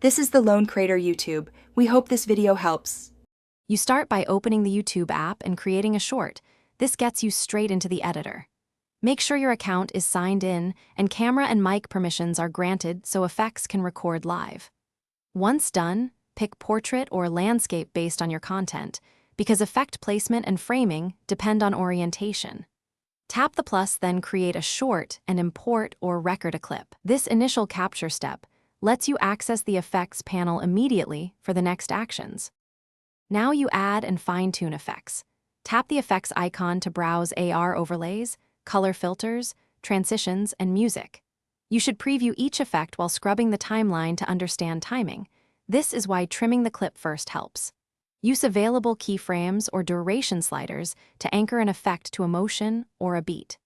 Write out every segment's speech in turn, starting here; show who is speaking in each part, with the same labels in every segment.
Speaker 1: This is the Lone Creator YouTube. We hope this video helps.
Speaker 2: You start by opening the YouTube app and creating a short. This gets you straight into the editor. Make sure your account is signed in and camera and mic permissions are granted so effects can record live. Once done, pick portrait or landscape based on your content, because effect placement and framing depend on orientation. Tap the plus, then create a short and import or record a clip. This initial capture step lets you access the effects panel immediately for the next actions. Now you add and fine-tune effects. Tap the effects icon to browse AR overlays, color filters, transitions, and music. You should preview each effect while scrubbing the timeline to understand timing. This is why trimming the clip first helps. Use available keyframes or duration sliders to anchor an effect to a motion or a beat.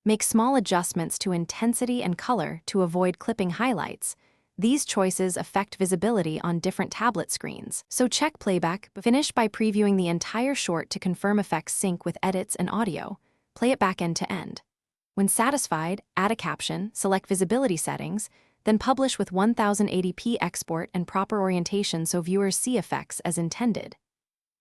Speaker 2: Make small adjustments to intensity and color to avoid clipping highlights. These choices affect visibility on different tablet screens. So check playback, finish by previewing the entire short to confirm effects sync with edits and audio. Play it back end to end. When satisfied, add a caption, select visibility settings, then publish with 1080p export and proper orientation so viewers see effects as intended.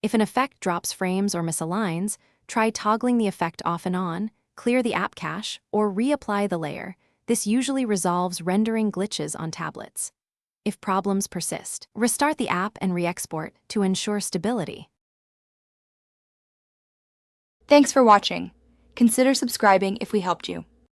Speaker 2: If an effect drops frames or misaligns, try toggling the effect off and on, clear the app cache, or reapply the layer. This usually resolves rendering glitches on tablets. If problems persist, restart the app and re-export to ensure stability.
Speaker 1: Thanks for watching. Consider subscribing if we helped you.